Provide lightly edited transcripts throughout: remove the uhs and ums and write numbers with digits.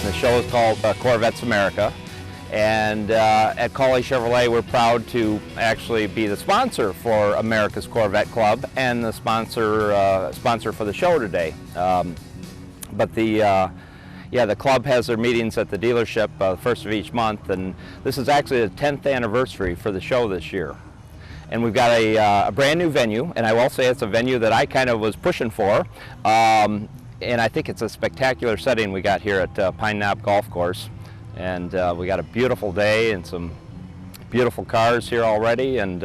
The show is called Corvettes America. And at Cawley Chevrolet, we're proud to actually be the sponsor for America's Corvette Club and the sponsor for the show today. But the club has their meetings at the dealership the first of each month, and this is actually the 10th anniversary for the show this year. And we've got a brand new venue, and I will say it's a venue that I kind of was pushing for. And I think it's a spectacular setting we got here at Pine Knob Golf Course. And we got a beautiful day and some beautiful cars here already, and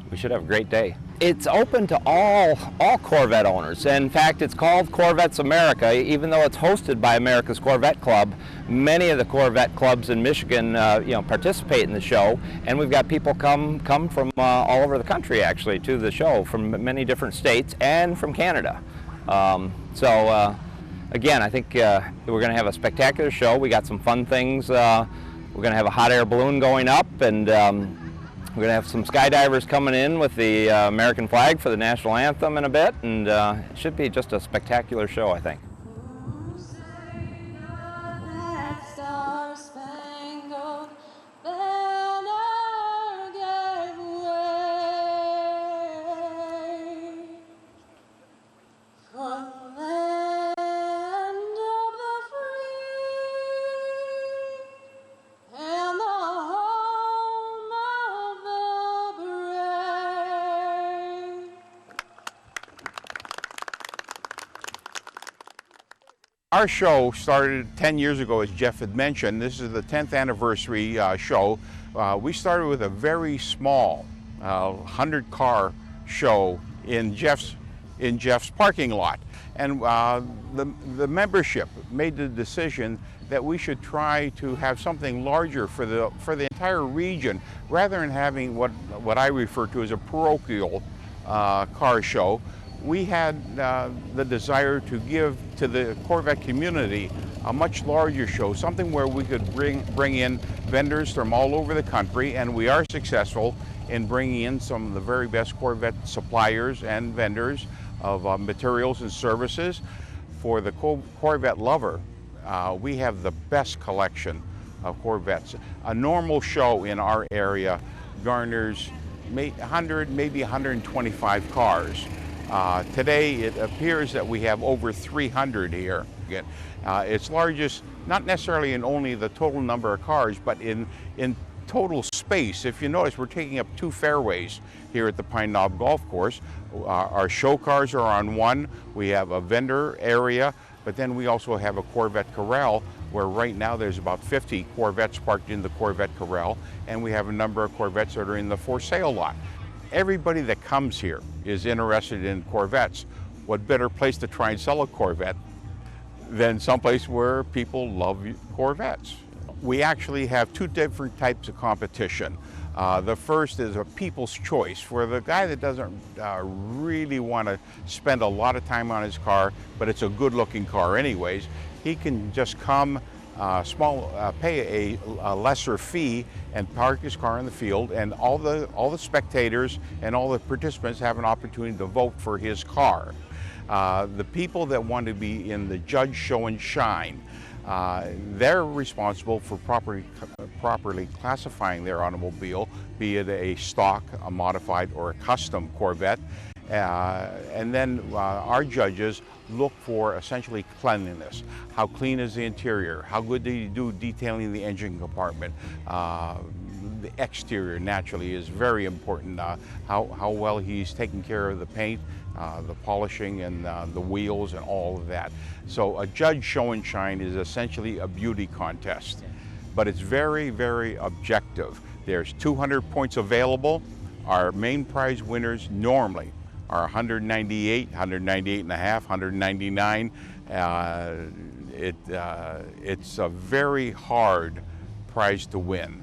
we should have a great day. It's open to all Corvette owners. In fact, it's called Corvettes America, even though it's hosted by America's Corvette Club. Many of the Corvette clubs in Michigan, participate in the show, and we've got people come from all over the country actually to the show, from many different states and from Canada. Again, I think we're going to have a spectacular show. We got some fun things. We're going to have a hot air balloon going up, and we're going to have some skydivers coming in with the American flag for the national anthem in a bit, and it should be just a spectacular show, I think. Our show started 10 years ago, as Jeff had mentioned. This is the 10th anniversary show. We started with a very small 100-car show in Jeff's parking lot. And the membership made the decision that we should try to have something larger for the entire region, rather than having what I refer to as a parochial car show. We had the desire to give to the Corvette community a much larger show, something where we could bring in vendors from all over the country, and we are successful in bringing in some of the very best Corvette suppliers and vendors of materials and services. For the Corvette lover, we have the best collection of Corvettes. A normal show in our area garners 100, maybe 125 cars. Today it appears that we have over 300 here. It's largest, not necessarily in only the total number of cars, but in total space. If you notice, we're taking up 2 fairways here at the Pine Knob Golf Course. Our show cars are on one. We have a vendor area, but then we also have a Corvette corral, where right now there's about 50 Corvettes parked in the Corvette corral, and we have a number of Corvettes that are in the for sale lot. Everybody that comes here is interested in Corvettes. What better place to try and sell a Corvette than someplace where people love Corvettes? We actually have 2 different types of competition. The first is a people's choice, for the guy that doesn't really want to spend a lot of time on his car, but it's a good-looking car anyways. He can just come, pay a lesser fee and park his car in the field, and all the spectators and all the participants have an opportunity to vote for his car. The people that want to be in the judge show and shine, they're responsible for properly classifying their automobile, be it a stock, a modified, or a custom Corvette. And then our judges look for essentially cleanliness. How clean is the interior? How good do you do detailing the engine compartment? The exterior naturally is very important. How well he's taking care of the paint, the polishing, and the wheels and all of that. So a judge show and shine is essentially a beauty contest, but it's very, very objective. There's 200 points available. Our main prize winners normally are 198, 198 and a half, 199. It's a very hard prize to win.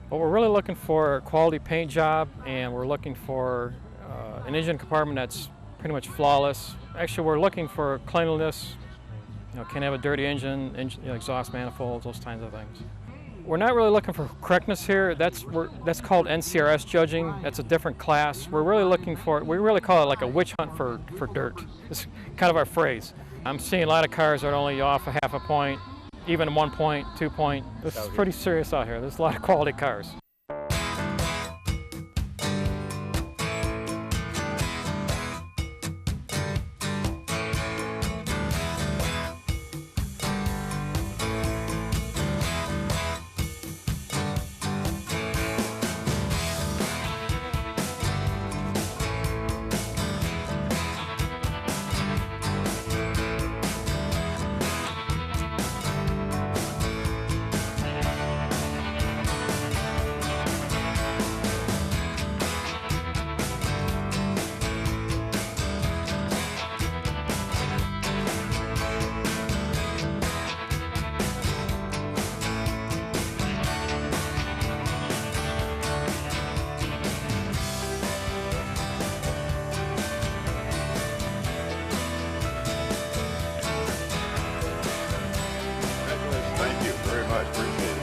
Well, we're really looking for a quality paint job, and we're looking for an engine compartment that's pretty much flawless. Actually, we're looking for cleanliness. Can't have a dirty engine, exhaust manifolds, those kinds of things. We're not really looking for correctness here. That's called NCRS judging. That's a different class. We're really looking for, we really call it like a witch hunt for dirt. It's kind of our phrase. I'm seeing a lot of cars that are only off a half a point, even 1 point, 2 point. This is pretty serious out here. There's a lot of quality cars. Thank you very much. Appreciate it.